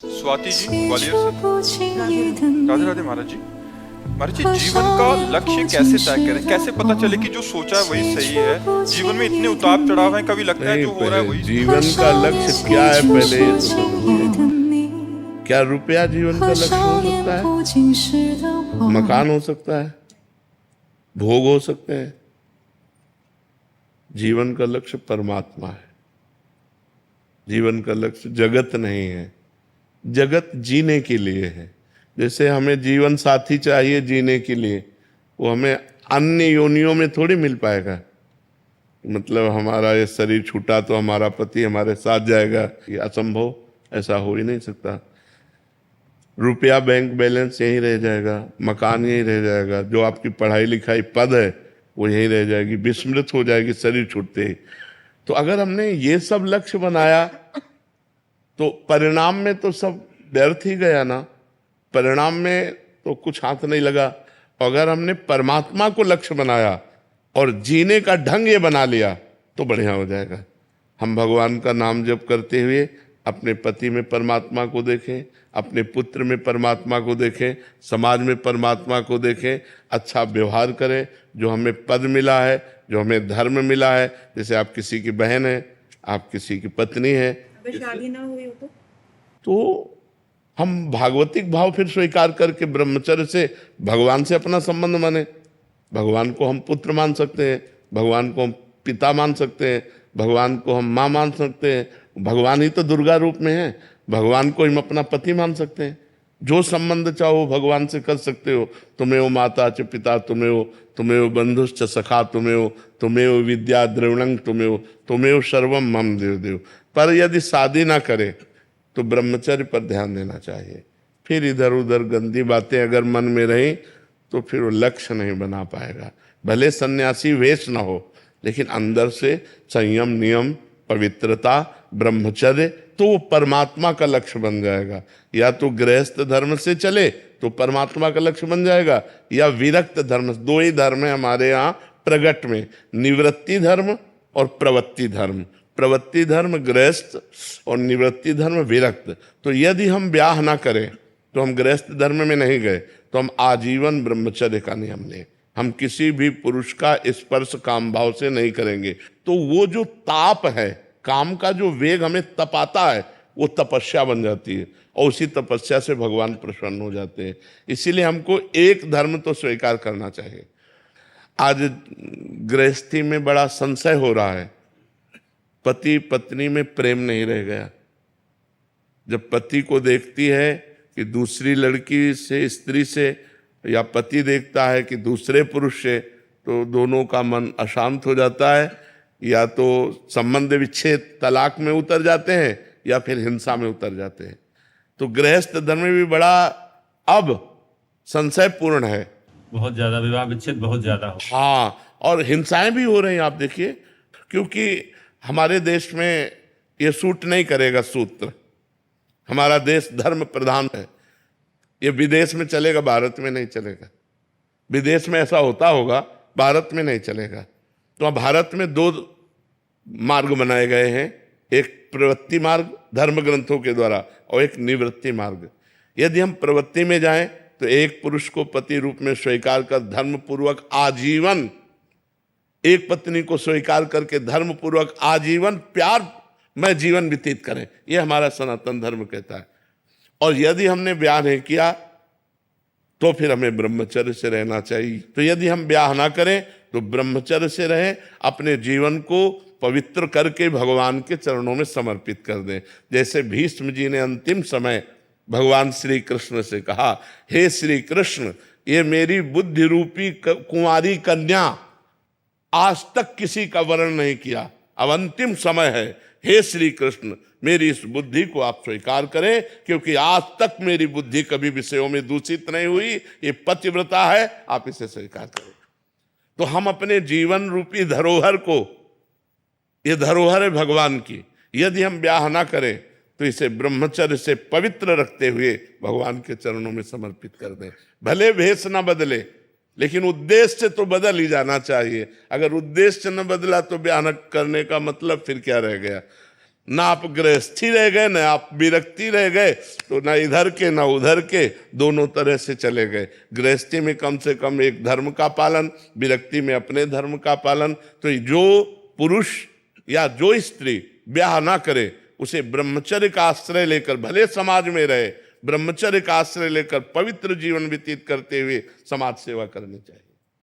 स्वाति जी ग्वालियर से। राधे राधे महाराज जी। महाराज जी, जीवन का लक्ष्य कैसे तय करें? कैसे पता चले कि जो सोचा है वही सही है? जीवन में इतने उतार चढ़ाव हैं, कभी लगता है नहीं, जो हो रहा है वही जीवन का लक्ष्य क्या है पहले ये तो समझिए। क्या रुपया जीवन का लक्ष्य हो सकता है? मकान हो सकता है, भोग हो सकते हैं। जीवन का लक्ष्य परमात्मा है। जीवन का लक्ष्य जगत नहीं है। जगत जीने के लिए है। जैसे हमें जीवन साथी चाहिए जीने के लिए, वो हमें अन्य योनियों में थोड़ी मिल पाएगा। मतलब हमारा ये शरीर छूटा तो हमारा पति हमारे साथ जाएगा, ये असंभव, ऐसा हो ही नहीं सकता। रुपया बैंक बैलेंस यहीं रह जाएगा, मकान यहीं रह जाएगा, जो आपकी पढ़ाई लिखाई पद है वो यहीं रह जाएगी, विस्मृत हो जाएगी शरीर छूटते ही। तो अगर हमने ये सब लक्ष्य बनाया तो परिणाम में तो सब व्यर्थ ही गया ना। परिणाम में तो कुछ हाथ नहीं लगा। अगर हमने परमात्मा को लक्ष्य बनाया और जीने का ढंग ये बना लिया तो बढ़िया हो जाएगा। हम भगवान का नाम जप करते हुए अपने पति में परमात्मा को देखें, अपने पुत्र में परमात्मा को देखें, समाज में परमात्मा को देखें, अच्छा व्यवहार करें। जो हमें पद मिला है, जो हमें धर्म मिला है, जैसे आप किसी की बहन है, आप किसी की पत्नी है, शादी ना हुई हो तो हम भागवतिक भाव फिर स्वीकार करके ब्रह्मचर्य से भगवान से अपना संबंध माने। भगवान को हम पुत्र मान सकते हैं, भगवान को हम पिता मान सकते हैं, भगवान को हम माँ मान सकते हैं। भगवान ही तो दुर्गा रूप में है। भगवान को हम अपना पति मान सकते हैं। जो संबंध चाहो भगवान से कर सकते हो। तुम्हें वो माता च पिता, तुम्हें वो बंधुश्च सखा, तुम्हें वो विद्या द्रविणं, तुम्हें वो सर्वम मम देव देव। पर यदि शादी ना करे तो ब्रह्मचर्य पर ध्यान देना चाहिए। फिर इधर उधर गंदी बातें अगर मन में रही तो फिर वो लक्ष्य नहीं बना पाएगा। भले सन्यासी वेश ना हो, लेकिन अंदर से संयम, नियम, पवित्रता, ब्रह्मचर्य, तो वो परमात्मा का लक्ष्य बन जाएगा। या तो गृहस्थ धर्म से चले तो परमात्मा का लक्ष्य बन जाएगा, या विरक्त धर्म। दो ही धर्म है हमारे यहाँ प्रगट में, निवृत्ति धर्म और प्रवृत्ति धर्म। प्रवृत्ति धर्म गृहस्थ और निवृत्ति धर्म विरक्त। तो यदि हम ब्याह ना करें तो हम गृहस्थ धर्म में नहीं गए, तो हम आजीवन ब्रह्मचर्य का नियम लें। हम किसी भी पुरुष का स्पर्श काम भाव से नहीं करेंगे। तो वो जो ताप है, काम का जो वेग हमें तपाता है, वो तपस्या बन जाती है, और उसी तपस्या से भगवान प्रसन्न हो जाते हैं। इसीलिए हमको एक धर्म तो स्वीकार करना चाहिए। आज गृहस्थी में बड़ा संशय हो रहा है। पति पत्नी में प्रेम नहीं रह गया। जब पति को देखती है कि दूसरी लड़की से, स्त्री से, या पति देखता है कि दूसरे पुरुष से, तो दोनों का मन अशांत हो जाता है। या तो संबंध विच्छेद, तलाक में उतर जाते हैं, या फिर हिंसा में उतर जाते हैं। तो गृहस्थ धर्म में भी बड़ा अब संशयपूर्ण है। बहुत ज्यादा विवाह विच्छेद बहुत ज्यादा हो। हाँ, और हिंसाएं भी हो रही हैं। आप देखिए, क्योंकि हमारे देश में ये सूट नहीं करेगा सूत्र। हमारा देश धर्म प्रधान है। ये विदेश में चलेगा, भारत में नहीं चलेगा। विदेश में ऐसा होता होगा, भारत में नहीं चलेगा। तो अब भारत में दो मार्ग बनाए गए हैं, एक प्रवृत्ति मार्ग धर्म ग्रंथों के द्वारा, और एक निवृत्ति मार्ग। यदि हम प्रवृत्ति में जाएं तो एक पुरुष को पति रूप में स्वीकार कर धर्म पूर्वक आजीवन, एक पत्नी को स्वीकार करके धर्म पूर्वक आजीवन प्यार में जीवन व्यतीत करें, यह हमारा सनातन धर्म कहता है। और यदि हमने ब्याह नहीं किया तो फिर हमें ब्रह्मचर्य से रहना चाहिए। तो यदि हम ब्याह ना करें तो ब्रह्मचर्य से रहें, अपने जीवन को पवित्र करके भगवान के चरणों में समर्पित कर दें। जैसे भीष्म जी ने अंतिम समय भगवान श्री कृष्ण से कहा, हे श्री कृष्ण, ये मेरी बुद्धि रूपी कुंवारी कन्या आज तक किसी का वर्ण नहीं किया, अब अंतिम समय है, हे श्री कृष्ण, मेरी इस बुद्धि को आप स्वीकार करें, क्योंकि आज तक मेरी बुद्धि कभी विषयों में दूषित नहीं हुई। ये पतिव्रता है, आप इसे स्वीकार करें। तो हम अपने जीवन रूपी धरोहर को, ये धरोहर है भगवान की, यदि हम ब्याह ना करें तो इसे ब्रह्मचर्य से पवित्र रखते हुए भगवान के चरणों में समर्पित कर दें। भले भेष ना बदले, लेकिन उद्देश्य तो बदल ही जाना चाहिए। अगर उद्देश्य न बदला तो ब्याह न करने का मतलब फिर क्या रह गया। ना आप गृहस्थी रह गए, ना आप विरक्ति रह गए, तो ना इधर के ना उधर के, दोनों तरह से चले गए। गृहस्थी में कम से कम एक धर्म का पालन, विरक्ति में अपने धर्म का पालन। तो जो पुरुष या जो स्त्री ब्याह ना करे, उसे ब्रह्मचर्य का आश्रय लेकर, भले समाज में रहे, ब्रह्मचर्य का आश्रय लेकर पवित्र जीवन व्यतीत करते हुए समाज सेवा करनी चाहिए।